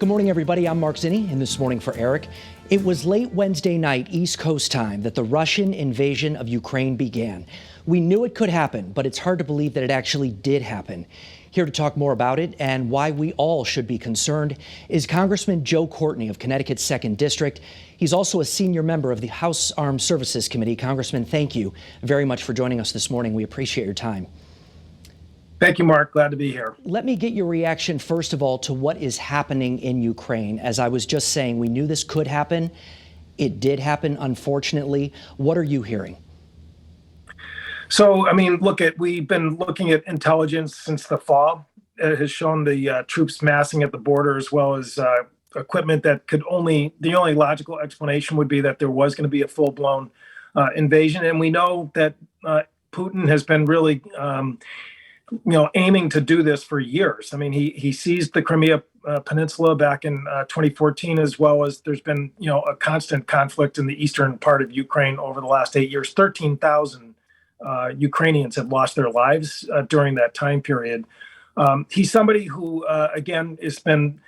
Good morning, everybody. I'm Mark Zinni, and this morning for Eric. It was late Wednesday night, East Coast time, that the Russian invasion of Ukraine began. We knew it could happen, but it's hard to believe that it actually did happen. Here to talk more about it and why we all should be concerned is Congressman Joe Courtney of Connecticut's 2nd District. He's also a senior member of the House Armed Services Committee. Congressman, thank you very much for joining us this morning. We appreciate your time. Thank you, Mark. Glad to be here. Let me get your reaction, first of all, to what is happening in Ukraine. As I was just saying, we knew this could happen. It did happen, unfortunately. What are you hearing? So, we've been looking at intelligence since the fall. It has shown the troops massing at the border, as well as equipment that the only logical explanation would be that there was going to be a full-blown invasion. And we know that Putin has been really aiming to do this for years. I mean, he seized the Crimea Peninsula back in 2014, as well as there's been, a constant conflict in the eastern part of Ukraine over the last 8 years. 13,000 Ukrainians have lost their lives during that time period. He's somebody who, again, has been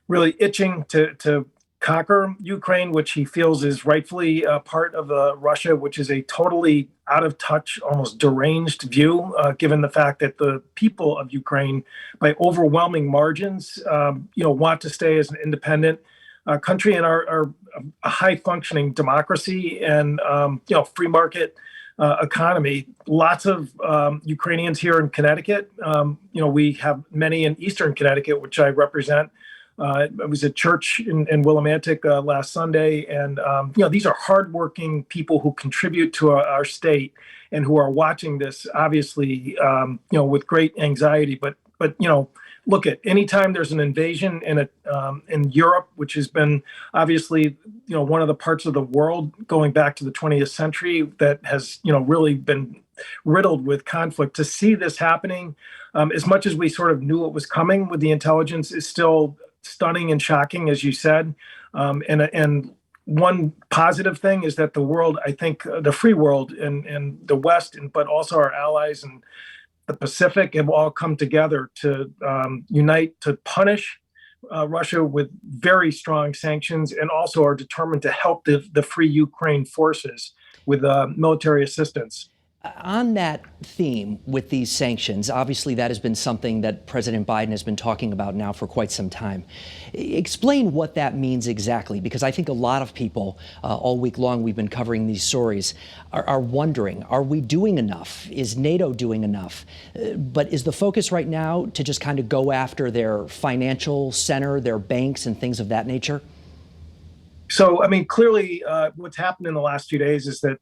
really itching to conquer Ukraine, which he feels is rightfully part of Russia, which is a totally out of touch, almost deranged view, given the fact that the people of Ukraine, by overwhelming margins, want to stay as an independent country and are a high functioning democracy and free market economy. Lots of Ukrainians here in Connecticut. We have many in Eastern Connecticut, which I represent. I was at church in Willimantic last Sunday, and these are hardworking people who contribute to our state and who are watching this, obviously, with great anxiety. But look at anytime there's an invasion in Europe, which has been obviously one of the parts of the world going back to the 20th century that has really been riddled with conflict. To see this happening, as much as we sort of knew it was coming with the intelligence, is still stunning and shocking, as you said. And one positive thing is that the world, I think, the free world and the West, but also our allies and the Pacific have all come together to unite to punish Russia with very strong sanctions, and also are determined to help the Free Ukraine forces with military assistance. On that theme with these sanctions, obviously that has been something that President Biden has been talking about now for quite some time. Explain what that means exactly, because I think a lot of people all week long we've been covering these stories are wondering, are we doing enough? Is NATO doing enough? But is the focus right now to just kind of go after their financial center, their banks and things of that nature? So, clearly what's happened in the last few days is that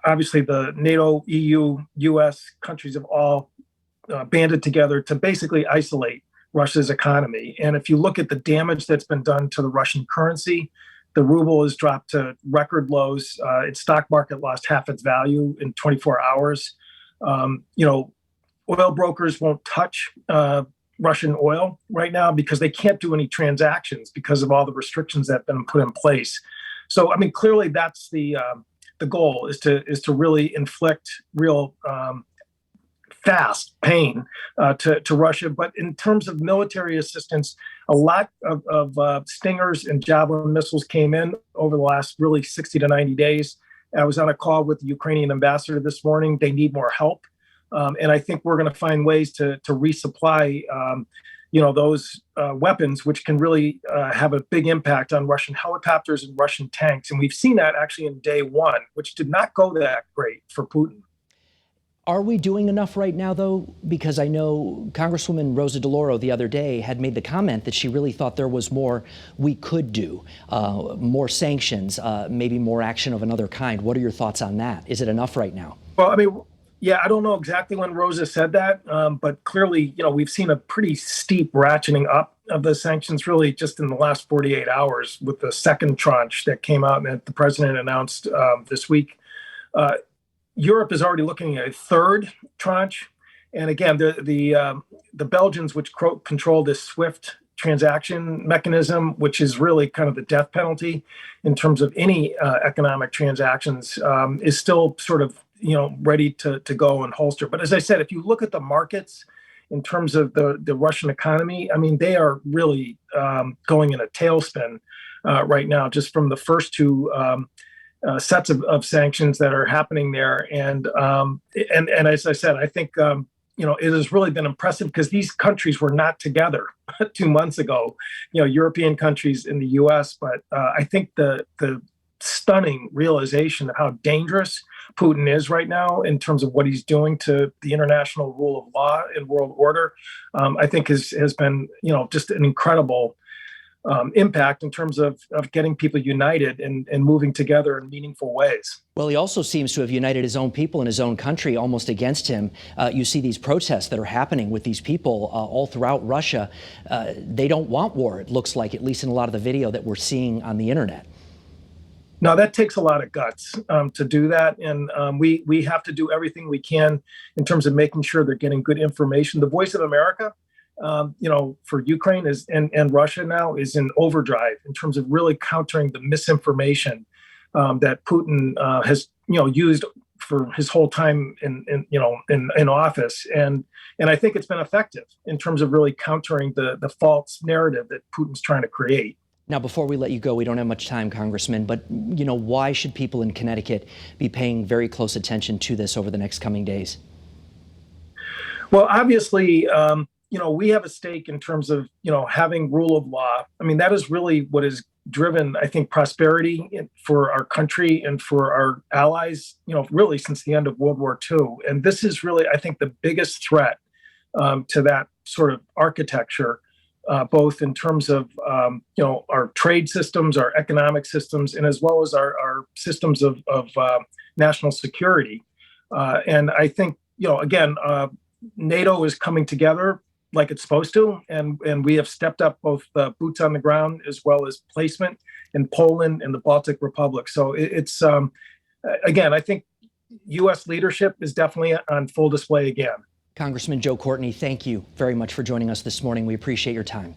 obviously the NATO, EU, US countries have all banded together to basically isolate Russia's economy. And if you look at the damage that's been done to the Russian currency, the ruble has dropped to record lows. Its stock market lost half its value in 24 hours. Oil brokers won't touch Russian oil right now because they can't do any transactions because of all the restrictions that have been put in place. So, clearly that's the goal is to really inflict real fast pain to Russia. But in terms of military assistance, a lot of Stingers and Javelin missiles came in over the last really 60 to 90 days. I was on a call with the Ukrainian ambassador this morning. They need more help. And I think we're going to find ways to resupply, those weapons, which can really have a big impact on Russian helicopters and Russian tanks. And we've seen that actually in day one, which did not go that great for Putin. Are we doing enough right now, though? Because I know Congresswoman Rosa DeLauro the other day had made the comment that she really thought there was more we could do, more sanctions, maybe more action of another kind. What are your thoughts on that? Is it enough right now? Well, yeah, I don't know exactly when Rosa said that, but clearly, we've seen a pretty steep ratcheting up of the sanctions really just in the last 48 hours with the second tranche that came out and that the president announced this week. Europe is already looking at a third tranche. And again, the Belgians, which control this SWIFT transaction mechanism, which is really kind of the death penalty in terms of any economic transactions, is still sort of ready to go and holster. But as I said, if you look at the markets in terms of the Russian economy, I mean, they are really going in a tailspin right now, just from the first two sets of sanctions that are happening there. And as I said, I think it has really been impressive because these countries were not together 2 months ago. European countries in the U.S. But I think the stunning realization of how dangerous Putin is right now in terms of what he's doing to the international rule of law and world order, I think has been just an incredible impact in terms of getting people united and moving together in meaningful ways. Well, he also seems to have united his own people in his own country almost against him. You see these protests that are happening with these people all throughout Russia. They don't want war, it looks like, at least in a lot of the video that we're seeing on the internet. Now, that takes a lot of guts to do that. And we have to do everything we can in terms of making sure they're getting good information. The Voice of America, for Ukraine and Russia now is in overdrive in terms of really countering the misinformation that Putin has used for his whole time in office, and I think it's been effective in terms of really countering the false narrative that Putin's trying to create. Now, before we let you go, we don't have much time, Congressman, but why should people in Connecticut be paying very close attention to this over the next coming days? Well, obviously, we have a stake in terms of, having rule of law. I mean, that is really what has driven, I think, prosperity for our country and for our allies, really since the end of World War II. And this is really, I think, the biggest threat to that sort of architecture, both in terms of, our trade systems, our economic systems, and as well as our systems of national security. And I think, again, NATO is coming together like it's supposed to, and we have stepped up both boots on the ground as well as placement in Poland and the Baltic Republic. So it's again, I think U.S. leadership is definitely on full display again. Congressman Joe Courtney, thank you very much for joining us this morning. We appreciate your time.